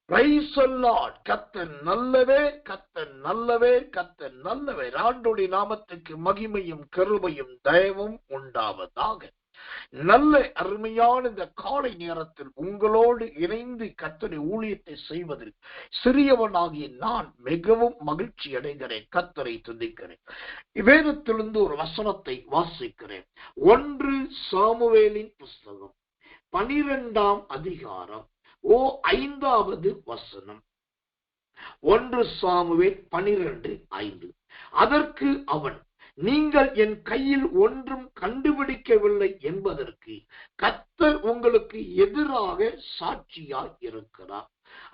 Praise the Lord. கர்த்தர் நல்லவே, கர்த்தர் நல்லவே, கர்த்தர் நல்லவே. ஆண்டவருடைய நாமத்துக்கு மகிமையும் கிருபையும் தயவும் உண்டாவதாக. நல்ல அருமையான இந்த காலை நேரத்தில் உங்களோடு இணைந்து கர்த்தருடைய ஊழியத்தை செய்வதில் சிறியவனாகிய நான் மிகவும் மகிழ்ச்சி அடைகிறேன். கர்த்தரை துதிக்கிறேன். வேதத்திலிருந்து ஒரு வசனத்தை வாசிக்கிறேன். 1 சாமுவேலின் புஸ்தகம் 12ஆம் அதிகாரம் 5வது வசனம். 1 சாமுவேல் 12:5. அதற்கு அவன், நீங்கள் என் கையில் ஒன்றும் கண்டுபிடிக்கவில்லை என்பதற்கு கர்த்தர் உங்களுக்கு எதிராக சாட்சியாய் இருக்கிறார்.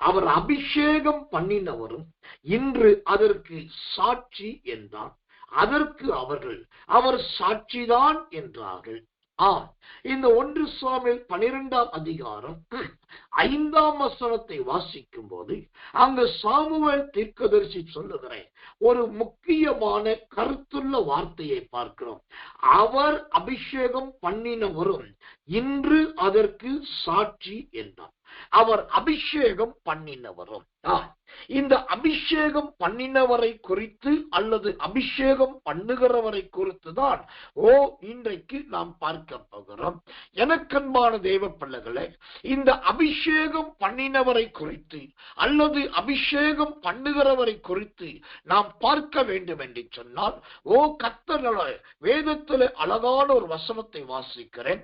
அவர் அபிஷேகம் பண்ணினவரும் இன்று அதற்கு சாட்சி என்றார். அதற்கு அவர்கள், அவர் சாட்சிதான் என்றார்கள். ஆம், இந்த 1 சாமுவேல் 12ஆம் அதிகாரம் 5ஆம் வசனத்தை வாசிக்கும் போது அங்கு சாமுவேல் தீர்க்கதரிசி சொல்லுகிற ஒரு முக்கியமான கருத்துள்ள வார்த்தையை பார்க்கிறோம். அவர் அபிஷேகம் பண்ணினவரும் இன்று அதற்கு சாட்சி என்றார். அவர் அபிஷேகம் பண்ணினவரும். இந்த அபிஷேகம் பண்ணினவரை குறித்து அல்லது அபிஷேகம் பண்ணுகிறவரை குறித்து தான் இன்றைக்கு நாம் பார்க்க போகிறோம். எனக்கன்பான தேவ பிள்ளைகளே, இந்த அபிஷேகம் பண்ணினவரை குறித்து அல்லது அபிஷேகம் பண்ணுகிறவரை குறித்து நாம் பார்க்க வேண்டும் என்று சொன்னால், கர்த்தர் வேதத்தில் அழகான ஒரு வசனத்தை வாசிக்கிறேன்.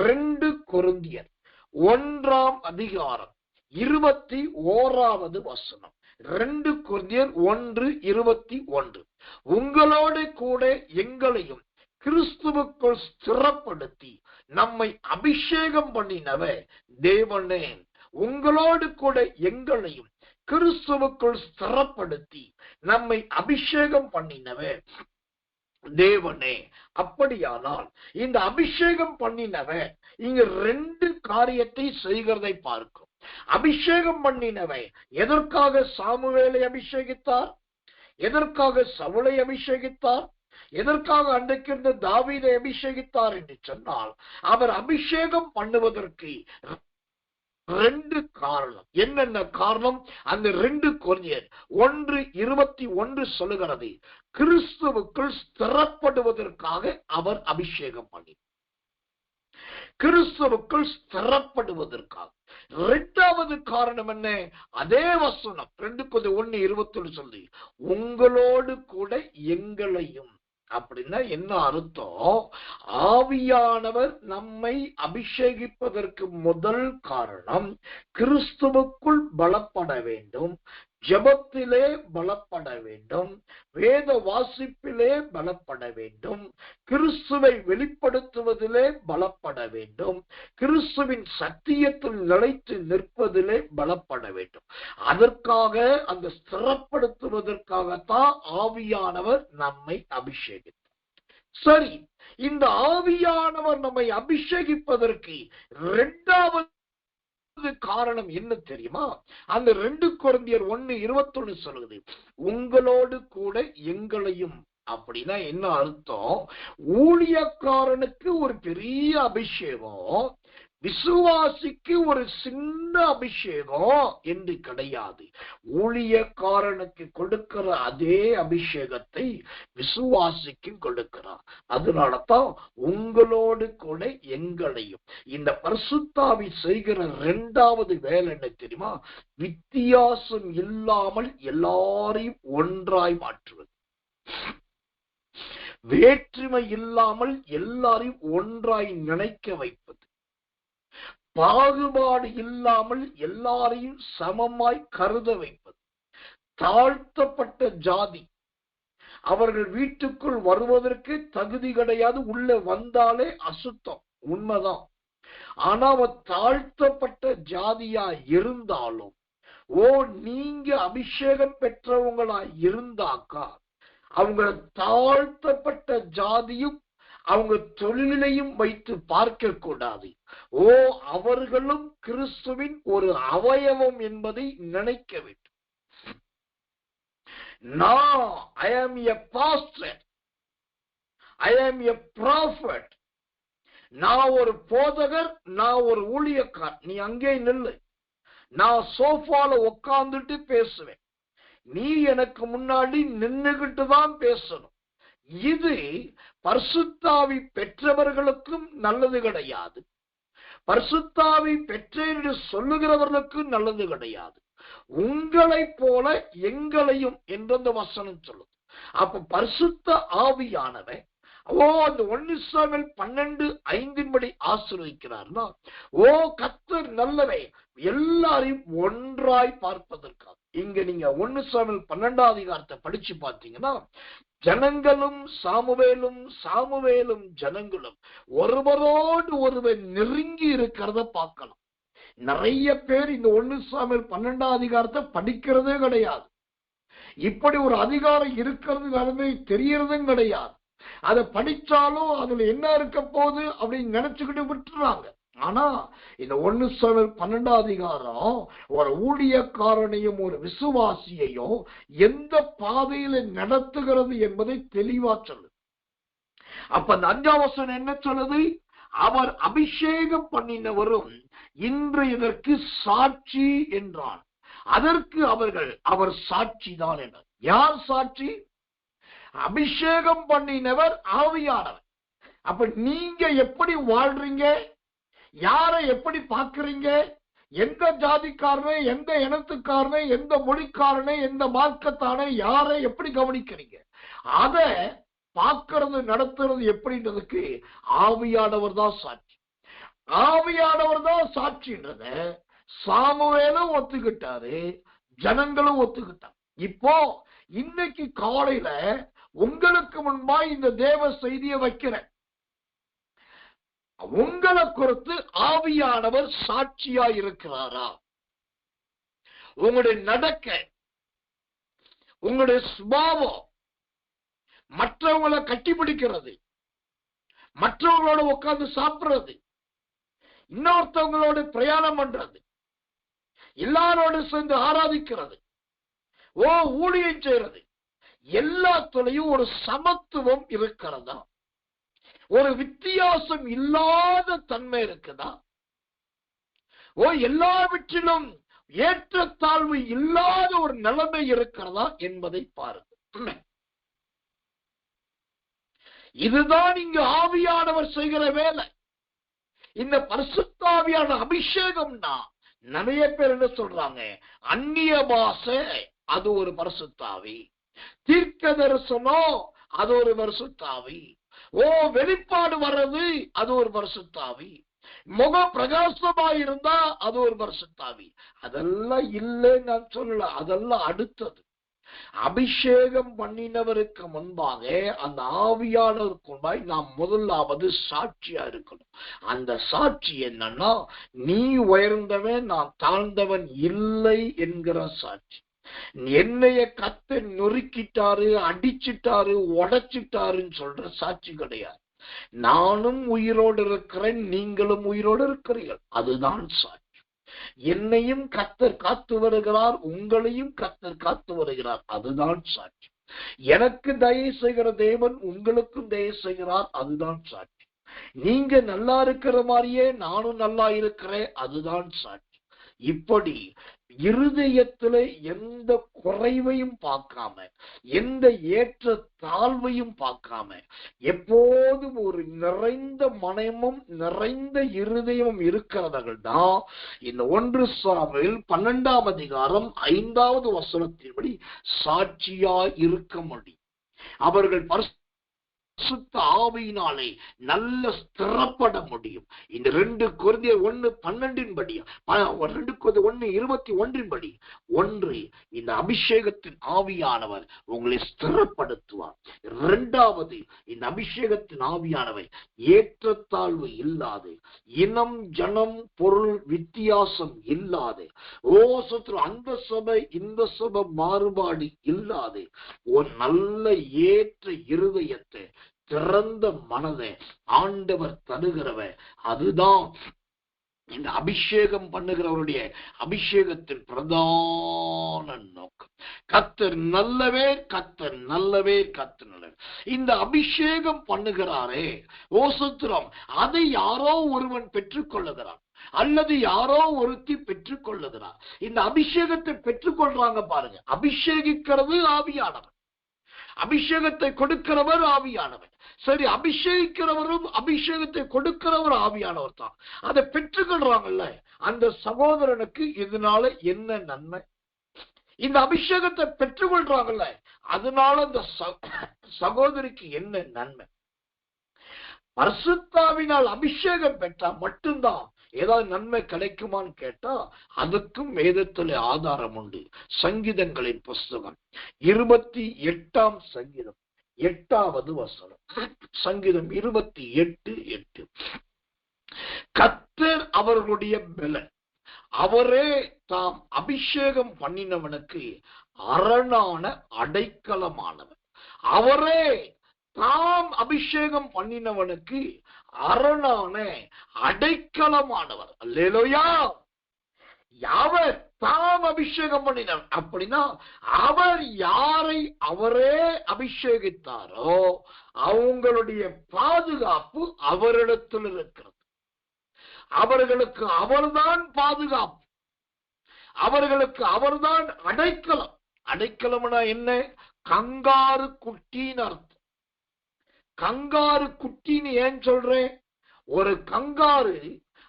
2 கொரிந்தியர் 1ஆம் அதிகாரம் 21வது வசனம். 2 கொரிந்தியர் 1:21. உங்களோடு கூட எங்களையும் கிறிஸ்துவுக்குள் ஸ்திரப்படுத்தி நம்மை அபிஷேகம் பண்ணினவ தேவனே. உங்களோடு கூட எங்களையும் கிறிஸ்துவுக்குள் ஸ்திரப்படுத்தி நம்மை அபிஷேகம் பண்ணினவ தேவனே. அப்படியானால் இந்த அபிஷேகம் பண்ணினவன் இங்க 2 காரியத்தை செய்கிறதை பார்க்கும். அபிஷேகம் பண்ணினவன் எதற்காக சாமுவேலை அபிஷேகித்தார்? எதற்காக சவுலை அபிஷேகித்தார்? எதற்காக அன்றைக்கு இருந்த தாவீதை அபிஷேகித்தார் என்று சொன்னால், அவர் அபிஷேகம் பண்ணுவதற்கு 2 காரணம். என்னென்ன காரணம்? அந்த 2 கொரிந்தியர் 1:21 சொல்லுகிறது, கிறிஸ்துவுக்குள் ஸ்திரப்படுவதற்காக அவர் அபிஷேகம் பண்ணி, கிறிஸ்துவுக்குள் ஸ்திரப்படுவதற்காக. 2வது காரணம் என்ன? அதே வசனம் 2 கொரிந்தியர் 1:21 சொல்லி, உங்களோடு கூட எங்களையும். அப்படின்னா என்ன அர்த்தம்? ஆவியானவர் நம்மை அபிஷேகிப்பதற்கு முதல் காரணம் கிறிஸ்துவுக்குள் பலப்பட வேண்டும், ஜெபத்திலே பலப்பட வேண்டும், வேத வாசிப்பிலே பலப்பட வேண்டும், கிறிஸ்துவை வெளிப்படுத்துவதிலே பலப்பட வேண்டும், கிறிஸ்துவின் சத்தியத்தில் நிலைத்து நிற்பதிலே பலப்பட வேண்டும். அதற்காக, அந்த ஸ்திரப்படுத்துவதற்காகத்தான் ஆவியானவர் நம்மை அபிஷேகித்தார். சரி, இந்த ஆவியானவர் நம்மை அபிஷேகிப்பதற்கு 2வது காரணம் என்ன தெரியுமா? அந்த 2 கொரிந்தியர் 1:21 சொல்லுது, உங்களோடு கூட எங்களையும். அப்படின்னா என்ன அர்த்தம்? ஊழியக்காரனுக்கு ஒரு பெரிய அபிஷேகம், விசுவாசிக்கு ஒரு சின்ன அபிஷேகம் என்று கிடையாது. ஊழியக்காரனுக்கு கொடுக்கிற அதே அபிஷேகத்தை விசுவாசிக்கு கொடுக்கிறார். அதனாலதான் உங்களோடு கூட எங்களையும். இந்த பரிசுத்தாவி செய்கிற 2வது வேலை என்ன தெரியுமா? வித்தியாசம் இல்லாமல் எல்லாரையும் ஒன்றாய் மாற்றுவது. வேற்றுமை இல்லாமல் எல்லாரையும் ஒன்றாய் நினைக்க வைப்பது. பாகுபாடு இல்லாமல் எல்லாரையும் சமமாய் கருத வைப்பது. தாழ்த்தப்பட்ட ஜாதி, அவர்கள் வீட்டுக்குள் வருவதற்கு தகுதி கிடையாது, உள்ள வந்தாலே அசுத்தம், உண்மைதான். ஆனா அவர் தாழ்த்தப்பட்ட ஜாதியா இருந்தாலும், நீங்க அபிஷேகம் பெற்றவங்களா இருந்தாக்கா அவங்க தாழ்த்தப்பட்ட ஜாதியும் அவங்க தொழிலையும் வைத்து பார்க்க கூடாது. அவர்களும் கிறிஸ்துவின் ஒரு அவயவம் என்பதை நினைக்க வேண்டும். நான் I am a pastor, I am a prophet. நான் ஒரு போதகர், நான் ஒரு ஊழியக்கார். நீ அங்கே நில்லு. நான் சோஃபால உட்கார்ந்துட்டு பேசுவேன், நீ எனக்கு முன்னாடி நின்னுகிட்டு தான் பேசணும். இது பரிசுத்தாவி பெற்றவர்களுக்கும் நல்லது கிடையாது, பரிசுத்தாவி பெற்றேன் என்று சொல்லுகிறவர்களுக்கும் நல்லது கிடையாது. உங்களை போல எங்களையும் என்ற வசனம் சொல்லுது. அப்ப பரிசுத்த ஆவியானவன் அந்த 1 சாமுவேல் 12:5 ஆசீர்வதிக்கிறார்னா, கர்த்தர் நல்லவே எல்லாரையும் ஒன்றாய் பார்ப்பதற்காக. இங்க நீங்க 1 சாமுவேல் 12 படிச்சு பார்த்தீங்கன்னா, ஜனங்களும் சாமுவேலும் சாமுவேலும் ஜனங்களும் ஒருவரோடு ஒருவர் நெருங்கி இருக்கிறத பார்க்கலாம். நிறைய பேர் இந்த 1 சாமுவேல் 12 படிக்கிறதே கிடையாது. இப்படி ஒரு அதிகாரம் இருக்கிறது தெரியறதும் கிடையாது. அதை படிச்சாலும் அதுல என்ன இருக்க போகுது அப்படின்னு நினைச்சுக்கிட்டு விட்டுறாங்க. ஆனா இந்த 1 சாமுவேல் 12 ஒரு ஊழியக்காரனையும் ஒரு விசுவாசியையும் எந்த பாதையில நடத்துகிறது என்பதை தெளிவா சொல்லு. அப்ப அந்த 5ஆம் வசனம் என்ன சொல்லுது? அவர் அபிஷேகம் பண்ணினவரும் இன்று இதற்கு சாட்சி என்றான். அதற்கு அவர் சாட்சி தான் என்றார். யார் சாட்சி? அபிஷேகம் பண்ணினவர் ஆவியானவர். அப்ப நீங்க எப்படி வாழ்றீங்க, யாரை எப்படி பார்க்கறீங்க, எந்த ஜாதிக்காரனை, எந்த இனத்துக்காரனை, எந்த மொழிக்காரனை, எந்த மார்க்கத்தானை, யாரை எப்படி கவனிக்கிறீங்க, அதை பார்க்கறது நடத்துறது எப்படின்றதுக்கு ஆவியானவர் தான் சாட்சி. ஆவியானவர் தான் சாட்சின்றத சாமுவேலும் ஒத்துக்கிட்டாரு, ஜனங்களும் ஒத்துக்கிட்டாங்க. இப்போ இன்னைக்கு காலையில உங்களுக்கு முன்பா இந்த தேவ செய்தியை வைக்கிறேன். உங்களை குறித்து ஆவியானவர் சாட்சியா இருக்கிறாரா? உங்களுடைய நடக்க, உங்களுடைய சுபாவம், மற்றவங்களை கட்டிப்பிடிக்கிறது, மற்றவங்களோட உட்கார்ந்து சாப்பிடுறது, இன்னொருத்தவங்களோட பிரயாணம் பண்றது, எல்லாரோடு சேர்ந்து ஆராதிக்கிறது, ஊழியம் செய்யறது, எல்லாத்துலயும் ஒரு சமத்துவம் இருக்கிறதா? ஒரு வித்தியாசம் இல்லாத தன்மை இருக்குதா? எல்லாவற்றிலும் ஏற்றத்தாழ்வு இல்லாத ஒரு நிலைமை இருக்கிறதா என்பதை பாருங்க. இதுதான் இங்கு ஆவியானவர் செய்கிற வேலை. இந்த பரிசுத்தாவியான அபிஷேகம்னா நிறைய பேர் என்ன சொல்றாங்க, அந்நிய பாஷை அது ஒரு பரிசுத்தாவி, தீர்க்க தரிசனம் அது ஒரு பரிசுத்தாவி, வெளிப்பாடு வர்றது அது ஒரு பரிசுத்தாவி, முக பிரகாசமா இருந்தா அது ஒரு பரிசுத்தாவி. அதெல்லாம் இல்லைன்னு நான் சொல்லல, அதெல்லாம் அடுத்தது. அபிஷேகம் பண்ணினவருக்கு முன்பாக, அந்த ஆவியானவருக்கு முன்பாக நாம் முதலாவது சாட்சியா இருக்கணும். அந்த சாட்சி என்னன்னா, நீ உயர்ந்தவன் நான் தாழ்ந்தவன் இல்லை என்கிற சாட்சி. என்னைய கத்த நொறுக்கிட்டாரு, அடிச்சிட்டாரு, உடைச்சிட்டாருன்னு சொல்ற சாட்சி கிடையாது. நானும் உயிரோடு இருக்கிறேன், நீங்களும் உயிரோடு இருக்கிறீர்கள், அதுதான் சாட்சி. என்னையும் கர்த்தர் காத்து வருகிறார், உங்களையும் கர்த்தர் காத்து வருகிறார், அதுதான் சாட்சி. எனக்கு தயவு செய்கிற தேவன் உங்களுக்கும் தயவு செய்கிறார், அதுதான் சாட்சி. நீங்க நல்லா இருக்கிற மாதிரியே நானும் நல்லா இருக்கிறேன், அதுதான் சாட்சி. இப்படி இருதயத்துல எந்த குறைவையும் பார்க்காம, எந்த ஏற்ற தாழ்வையும் பார்க்காம, எப்போதும் ஒரு நிறைந்த மனமும் நிறைந்த இருதயமும் இருக்கிறவர்கள் தான் இந்த 1 சாமுவேல் 12 5வது வசனத்தின்படி சாட்சியா இருக்க முடியும். அவர்கள் பரிசுத்த ஆவியினாலே நல்ல ஸ்திரப்பட முடியும். இந்த 2 கொரிந்தியர் 1:12 2 கொரிந்தியர் 1:21 ஒன்று, இந்த அபிஷேகத்தின் ஆவியானவர் உங்களை ஸ்திரப்படுத்துவார். 2வது, இந்த அபிஷேகத்தின் ஆவியானவர் ஏற்றத்தாழ்வு இல்லாது, இனம் ஜனம் பொருள் வித்தியாசம் இல்லாது, அந்த சபை இந்த சபை மாறுபாடு இல்லாது, ஒரு நல்ல ஏற்ற இருதயத்தை, திறந்த மனதை ஆண்டவர் தருகிறவர். அதுதான் இந்த அபிஷேகம் பண்ணுகிறவருடைய அபிஷேகத்தின் பிரதான நோக்கம். கர்த்தர் நல்லவே, கர்த்தர் நல்லவே, கர்த்தர் நல்லவே. இந்த அபிஷேகம் பண்ணுகிறாரே, சத்திரம், அதை யாரோ ஒருவன் பெற்றுக் கொள்ளுகிறான். அல்லது யாரோ ஒருத்தி பெற்றுக் கொள்ளுகிறார். இந்த அபிஷேகத்தை பெற்றுக் கொள்றாங்க பாருங்க. அபிஷேகிக்கிறது ஆவியானவர், அபிஷேகத்தை கொடுக்கிறவர் ஆவியானவர். சரி, அபிஷேகிக்கிறவரும் அபிஷேகத்தை கொடுக்கிறவர் ஆவியானவர் தான். அதை பெற்றுக்கொள்றாங்கல்ல, அந்த சகோதரனுக்கு இதனால என்ன நன்மை? இந்த அபிஷேகத்தை பெற்றுக்கொள்றாங்கல்ல, அதனால இந்த சகோதரிக்கு என்ன நன்மை? பரிசுத்தாவினால் அபிஷேகம் பெற்றா மட்டும்தான் ஏதாவது நன்மை கிடைக்குமான்னு கேட்டா அதுக்கும் வேதத்தில் ஆதாரம் உண்டு. சங்கீதங்களின் புஸ்தகம் 28ஆம் சங்கீதம் 8வது வசனம். சங்கீதம் 28:8. கர்த்தர் அவர்களுடைய பலன், அவரே தாம் அபிஷேகம் பண்ணினவனுக்கு அரணான அடைக்கலமானவர். அவரே தாம் அபிஷேகம் பண்ணினவனுக்கு அரணான அடைக்கலமானவர். அல்லேலூயா. அவர் தாம் அபிஷேகம் பண்ணினவர் அப்படின்னா அவர் யாரை அவரே அபிஷேகித்தாரோ அவங்களுடைய பாதுகாப்பு அவரிடத்தில் இருக்கிறது. அவர்களுக்கு அவர்தான் பாதுகாப்பு, அவர்களுக்கு அவர்தான் அடைக்கலம். அடைக்கலம்னா என்ன? கங்காரு குட்டின்னு அர்த்தம். கங்காரு குட்டின்னு ஏன் சொல்றேன்? ஒரு கங்காரு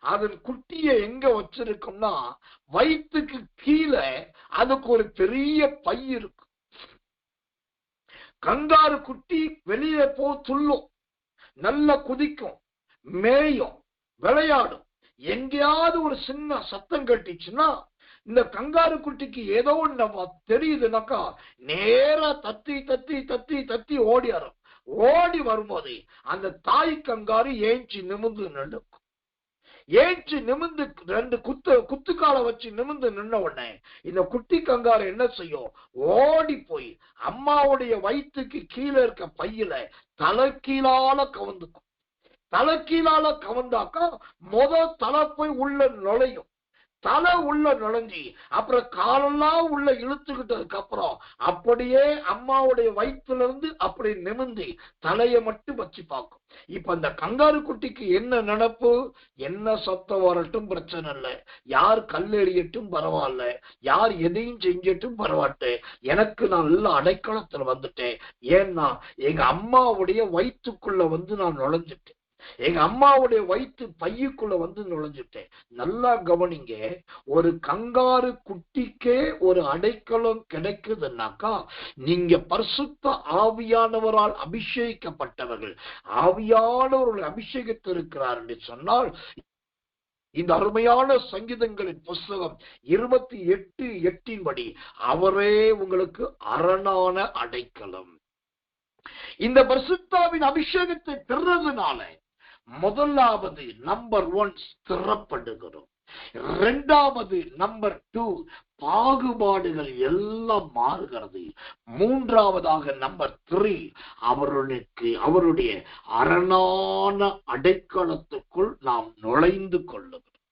அதன் குட்டியை எங்க வச்சிருக்கும்னா வயிற்றுக்கு கீழே அதுக்கு ஒரு பெரிய பை இருக்கு. கங்காரு குட்டி வெளியே போ துள்ளும், நல்லா குதிக்கும், மேயும், விளையாடும். எங்கேயாவது ஒரு சின்ன சத்தம் கட்டிச்சுன்னா இந்த கங்காரு குட்டிக்கு ஏதோ ஒண்ணு தெரியுதுனாக்கா நேரா தத்தி தத்தி தத்தி தத்தி ஓடிடும். ஓடி வரும்போது அந்த தாய் கங்காரு ஏஞ்சி நிமிந்து நின்றுக்கும். ஏஞ்சி நிமிந்து 2 குத்துக்கால வச்சு நிமிந்து நின்ன உடனே இந்த குட்டி கங்காரு என்ன செய்யும்? ஓடி போய் அம்மாவுடைய வயிற்றுக்கு கீழே இருக்க பையில தலைக்கீழால கவர்ந்துக்கும். தலைக்கீழால கவர்ந்தாக்கா தலை போய் உள்ள நுழையும். தலை உள்ள நுழைஞ்சி அப்புறம் காலெல்லாம் உள்ள இழுத்துக்கிட்டதுக்கு அப்புறம் அப்படியே அம்மாவுடைய வயிற்றுல இருந்து அப்படி நிமிந்தி தலையை மட்டும் வச்சு பார்க்கும். இப்ப அந்த கங்காரு குட்டிக்கு என்ன நினைப்பு? என்ன சத்தம் வரட்டும் பிரச்சனை இல்லை, யார் கல்லெறியட்டும் பரவாயில்ல, யார் எதையும் செஞ்சட்டும் பரவாயில்ல, எனக்கு நான் நல்ல அடைக்கலத்துல வந்துட்டேன். ஏன்னா எங்க அம்மாவுடைய வயிற்றுக்குள்ள வந்து நான் நுழைஞ்சிட்டேன், எங்க அம்மாவுடைய வயிற்று பையுக்குள்ள வந்து நுழைஞ்சிட்டேன். நல்லா கவனிங்க, ஒரு கங்காரு குட்டிக்கே ஒரு அடைக்கலம் கிடைக்குதுன்னாக்கா நீங்க பரிசுத்த ஆவியானவரால் அபிஷேகிக்கப்பட்டவர்கள், ஆவியானவர்கள் அபிஷேகித்திருக்கிறார் என்று சொன்னால் இந்த அருமையான சங்கீதங்களின் புஸ்தகம் 28:8 படி அவரே உங்களுக்கு அரணான அடைக்கலம். இந்த பரிசுத்தாவின் அபிஷேகத்தை பெறுறதுனால முதலாவது நம்பர் 1 ஸ்திரப்படுகிறோம். 2வது நம்பர் 2 பாகுபாடுகள் எல்லாம் மாறுகிறது. 3வதாக நம்பர் 3 அவருடைய அரணான அடைக்கலத்துக்குள் நாம் நுழைந்து கொள்ளுகிறோம்.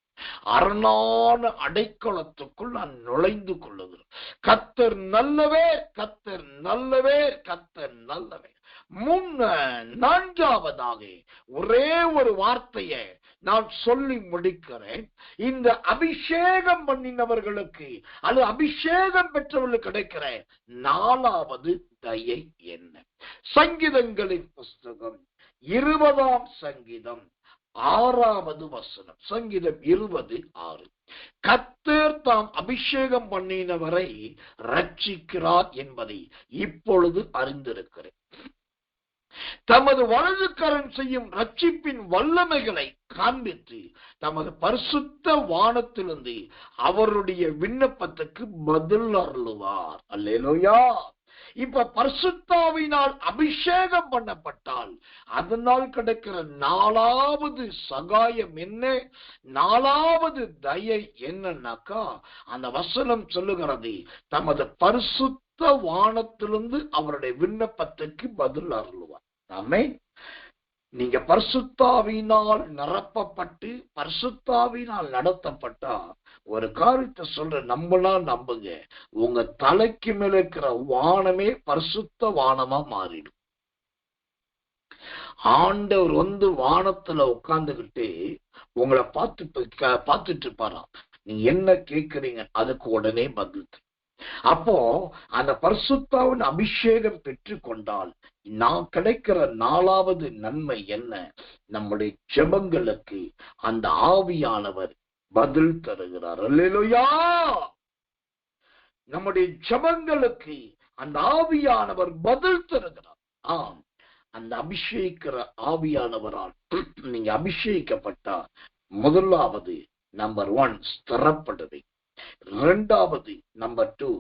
அரணான அடைக்கலத்துக்குள் நான் நுழைந்து கொள்ளுகிறோம். கர்த்தர் நல்லவே, கர்த்தர் நல்லவே, கர்த்தர் நல்லவே. 4வதாக ஒரே ஒரு வார்த்தையை நான் சொல்லி முடிக்கிறேன். இந்த அபிஷேகம் பண்ணினவர்களுக்கு அல்லது அபிஷேகம் பெற்றவர்களுக்கு கிடைக்கிற 4வது தயை என்ன? சங்கீதங்களின் புஸ்தகம் 20ஆம் சங்கீதம் 6வது வசனம். சங்கீதம் 20:6. கர்த்தர் தாம் அபிஷேகம் பண்ணினவரை ரட்சிக்கிறார் என்பதை இப்பொழுது அறிந்திருக்கிறேன். தமது வலது கரம் செய்யும் ரட்சிப்பின் வல்லமைகளை காண்பித்து தமது பரிசுத்த வானத்திலிருந்து அவருடைய விண்ணப்பத்துக்கு பதில் அருளுவார். அல்லேலூயா. இப்ப பரிசுத்தாவினால் அபிஷேகம் பண்ணப்பட்டால் அதனால் கிடைக்கிற 4வது சகாயம் என்ன? 4வது தயை என்னன்னாக்கா அந்த வசனம் சொல்லுகிறது தமது பரிசுத்த வானத்திலிருந்து அவருடைய விண்ணப்பத்துக்கு பதில் அருளுவார். ஆமென். நீங்க பரிசுத்தாவினால் நிரப்பப்பட்டு பரிசுத்தாவினால் நடத்தப்பட்டா ஒரு காரியத்தை சொல்ற, நம்புங்க, உங்க தலைக்கு மேல இருக்கிற வானமே பரிசுத்த வானமா மாறிடும். ஆண்டவர் வானத்துல உட்கார்ந்துகிட்டு உங்களை பார்த்துட்டு இருப்பாராம். நீ என்ன கேட்கிறீங்க அதுக்கு உடனே பதில். அப்போ அந்த பரிசுத்தாவின் அபிஷேகம் பெற்று கொண்டால் நான் கிடைக்கிற 4வது நன்மை என்ன? நம்முடைய ஜெபங்களுக்கு அந்த ஆவியானவர் பதில் தருகிறார். அல்லேலூயா! நம்முடைய ஜெபங்களுக்கு அந்த ஆவியானவர் பதில் தருகிறார். ஆம், அந்த அபிஷேகிக்கிற ஆவியானவரால் நீங்க அபிஷேகிக்கப்பட்டா முதலாவது நம்பர் 1 ஸ்திரப்படுவீங்க. 2வது நம்பர் 2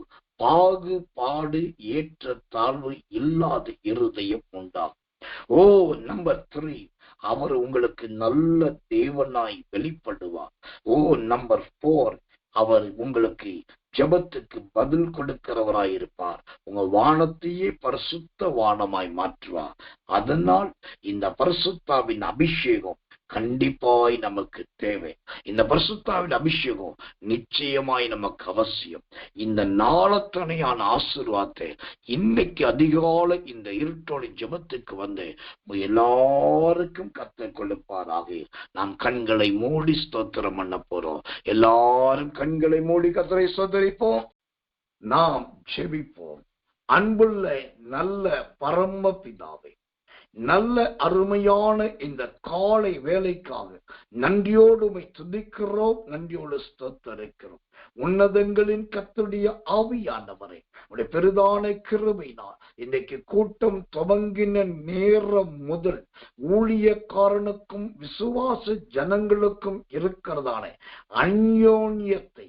பாகுபாடு ஏற்ற தாழ்வு இல்லாத இருதயம் உண்டாகும். நம்பர் 3 அவர் உங்களுக்கு நல்ல தேவனாய் வெளிப்படுவார். நம்பர் 4 அவர் உங்களுக்கு ஜெபத்துக்கு பதில் கொடுக்கிறவராயிருப்பார். உங்க வானத்தையே பரிசுத்த வானமாய் மாற்றுவார். அதனால் இந்த பரிசுத்தாவின் அபிஷேகம் கண்டிப்பாய் நமக்கு தேவை. இந்த பரிசுத்தாவின் அபிஷேகம் நிச்சயமாய் நமக்கு அவசியம். இந்த நாளத்தனையான ஆசீர்வாதத்தை இன்னைக்கு அதிகாலை இந்த இருட்டோட ஜெபத்துக்கு வந்து எல்லாருக்கும் கற்றுக் கொடுப்பாராக. நாம் கண்களை மூடி ஸ்தோத்திரம் பண்ண போறோம். எல்லாரும் கண்களை மூடி கர்த்தரை ஸ்தோத்திரிப்போம். நாம் ஜெபிப்போம். அன்புள்ள நல்ல பரம பிதாவே, நல்ல அருமையான இந்த காலை வேலைக்காக நன்றியோடு துதிக்கிறோம், நன்றியோடு ஸ்தோத்திரிக்கிறோம். உன்னதங்களின் கர்த்தருடைய ஆவியானவரே, உடைய பெரிதான கிருபையினால் இன்றைக்கு கூட்டம் துவங்கின நேரம் முதல் ஊழியக்காரனுக்கும் விசுவாச ஜனங்களுக்கும் இருக்கிறதான அந்யோன்யத்தை,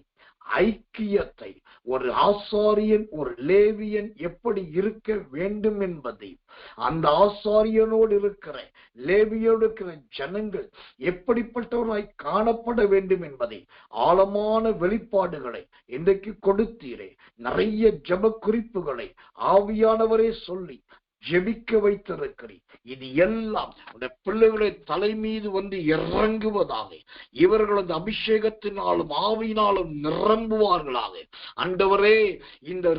ஐக்கியத்தை, ஒரு ஆசாரியன் ஒரு லேவியன் எப்படி இருக்க வேண்டும் என்பதை, அந்த ஆசாரியனோடு இருக்கிற லேவியோடு இருக்கிற ஜனங்கள் எப்படிப்பட்டவராய் காணப்பட வேண்டும் என்பதை ஆழமான வெளிப்பாடுகளை இன்றைக்கு கொடுத்தீரே. நிறைய ஜெப குறிப்புகளை ஆவியானவரே சொல்லி ஜெபிக்க வைத்திருக்கிறேன். இது எல்லாம் பிள்ளைகளை தலை மீது இறங்குவதாக, இவர்களது அபிஷேகத்தினாலும் ஆவியினாலும் நிரம்புவார்களாக. ஆண்டவரே, இந்த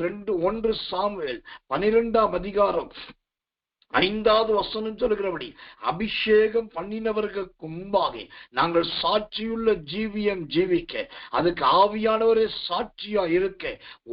1 சாமுவேல் 12ஆம் அதிகாரம் 5வது வசனம் சொல்கிறபடி அபிஷேகம் பண்ணினவர்களுக்கு முன்பாக நாங்கள் சாட்சியுள்ள ஜீவியம் ஜீவிக்க அதுக்கு ஆவியானவரே சாட்சியா இருக்க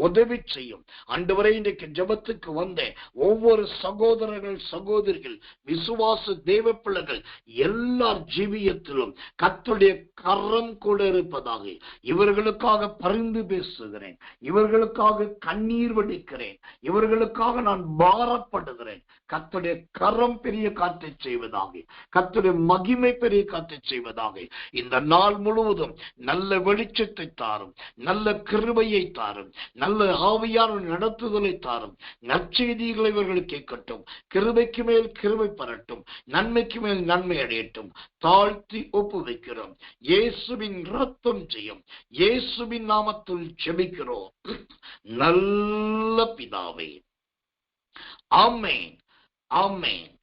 உதவி செய்யும். ஆண்டவரே, இன்றைக்கு ஜெபத்துக்கு வந்த ஒவ்வொரு சகோதரர்கள் சகோதரிகள் விசுவாச தேவ பிள்ளைகள் எல்லார் ஜீவியத்திலும் கர்த்தருடைய கரம் கூட இருப்பதாக இவர்களுக்காக பரிந்து பேசுகிறேன். இவர்களுக்காக கண்ணீர் வடிக்கிறேன். இவர்களுக்காக நான் பாரப்படுகிறேன். கர்த்தருடைய கரம் பெரிய காற்றை செய்வதாக, கர்த்தருடைய மகிமை பெரிய காற்றை செய்வதாக. இந்த நாள் முழுவதும் நல்ல வெளிச்சத்தை தாரும், நல்ல கிருபையை தாரும், நல்ல ஆவியான நடத்துதலை தாரும். நற்செய்திகளை இவர்கள் கேட்கட்டும், கிருபைக்கு மேல் கிருபை பெறட்டும், நன்மைக்கு மேல் நன்மை அடையட்டும். தாழ்த்தி ஒப்பு வைக்கிறோம். இயேசுவின் ரத்தம் செய்யும். இயேசுவின் நாமத்தில் ஜெபிக்கிறோம் நல்ல பிதாவே. ஆமென், ஆமென்,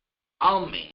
ஆமென்.